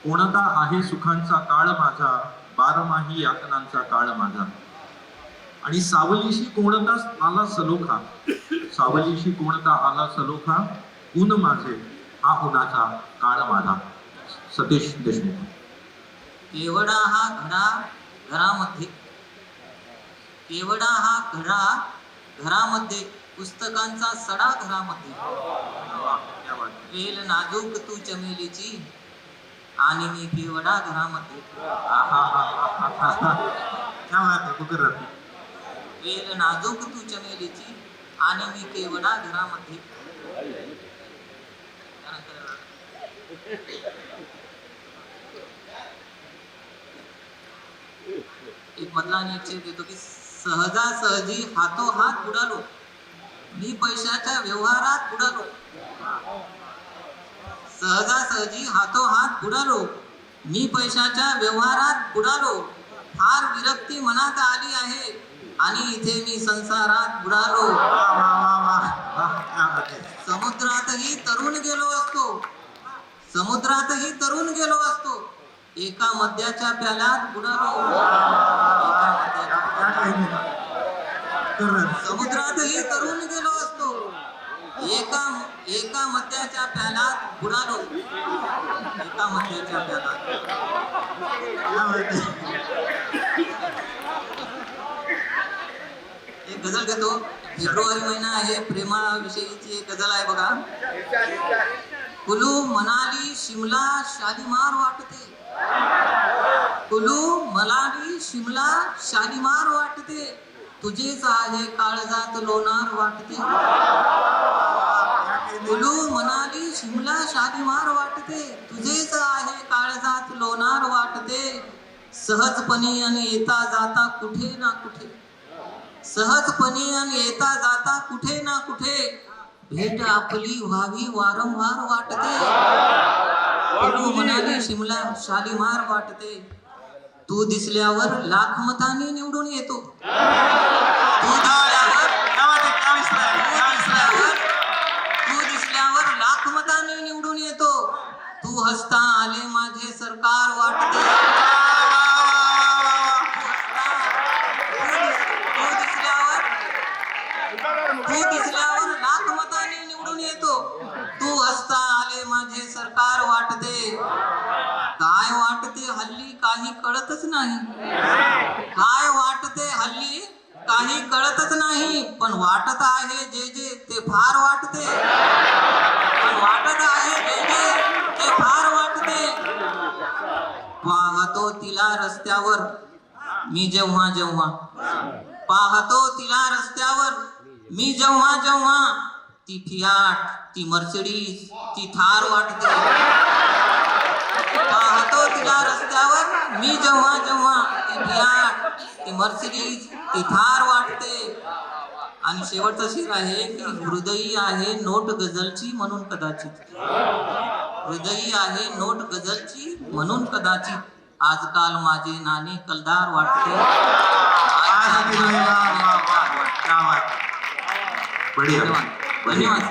कोणता आहे सुखांचा काळ माझा, बारमाही यातनांचा काळ माझा. आणि सावलीशी कोणता आला सलोखा, सावलीशी कोणता आला सलोखा, ऊन माझे हा उन्हाचा काळ माझा. सतीश देशमुख. केवडा हा घडा घरामध्ये, केवडा हा घडा घरामध्ये, पुस्तकांचा सडा घरामध्ये. वेल नाजूक तू चमेलीची आणि मी केवडा घरामध्ये. वेल नाजूक तू चमेलीची आणि मी केवडा घरामध्ये. एक मधला आणि एक देतो की सहजासहजी हातोहात बुडालो, मी पैशाच्या व्यवहारात बुडालो. सहजासहजी हातोहात बुडालो, मी पैशाच्या व्यवहारात बुडालो. फार विरक्ती मनात आली आहे आणि इथे मी संसारात बुडालो. समुद्रातही तरुण गेलो असतो, समुद्रातही तरुण गेलो असतो, एका मद्याच्या प्याल्यात बुडालो. समुद्रातही तरुण गेलो असतो, एका मद्याच्या प्याल्यात बुडालो. एका मद्याच्या प्याल्यात. एक गझल घेतो. फेब्रुवारी महिना आहे, प्रेमाविषयीची एक गझल आहे बघा. कुलू मनाली शिमला शालीमार वाटते, कुलू मनाली शिमला शालीमार वाटते, तुझेच आहे काळजात लोणार वाटते. कुलू मनाली शिमला शालीमार वाटते, तुझेच आहे काळजात लोणार वाटते. सहजपणे आणि येता जाता कुठे ना कुठे, सहजपणे आणि येता जाता कुठे ना कुठे, भेट आपली व्हावी वारंवार वाटते. कुलू मनाली शिमला शालीमार वाटते, तू दिसल्यावर लाख मतांनी निवडून येतो. तू दिसल्यावर लाख मतांनी निवडून येतो. तू हसता आले माझे सरकार वाटते. तू दिसल्यावर लाख मतांनी निवडून येतो. तू हसता आले माझे सरकार वाटते. काय वाटते हल्ली काही कळतच नाही, काय वाटते हल्ली काही कळतच नाही, पण वाटत आहे जे जे ते फार वाटते. पण वाटत आहे जे जे ते फार वाटते. पाहतो तिला रस्त्यावर मी जेव्हा जेव्हा, पाहतो तिला रस्त्यावर मी जेव्हा जेव्हा, ती फियाट, ती मर्सिडीज, ती थार वाटते. पाहतो तिला रस्त्यावर मी जेव्हा जेव्हा, ती फियाट, ती मर्सिडीज, ती थार वाटते. आणि शेवटचा शेर आहे की हृदयी आहे नोट गझलची म्हणून कदाचित, हृदयी आहे नोट गझलची म्हणून कदाचित, आजकाल माझे नाणे कलदार वाटते. बढ़िया, धन्यवाद.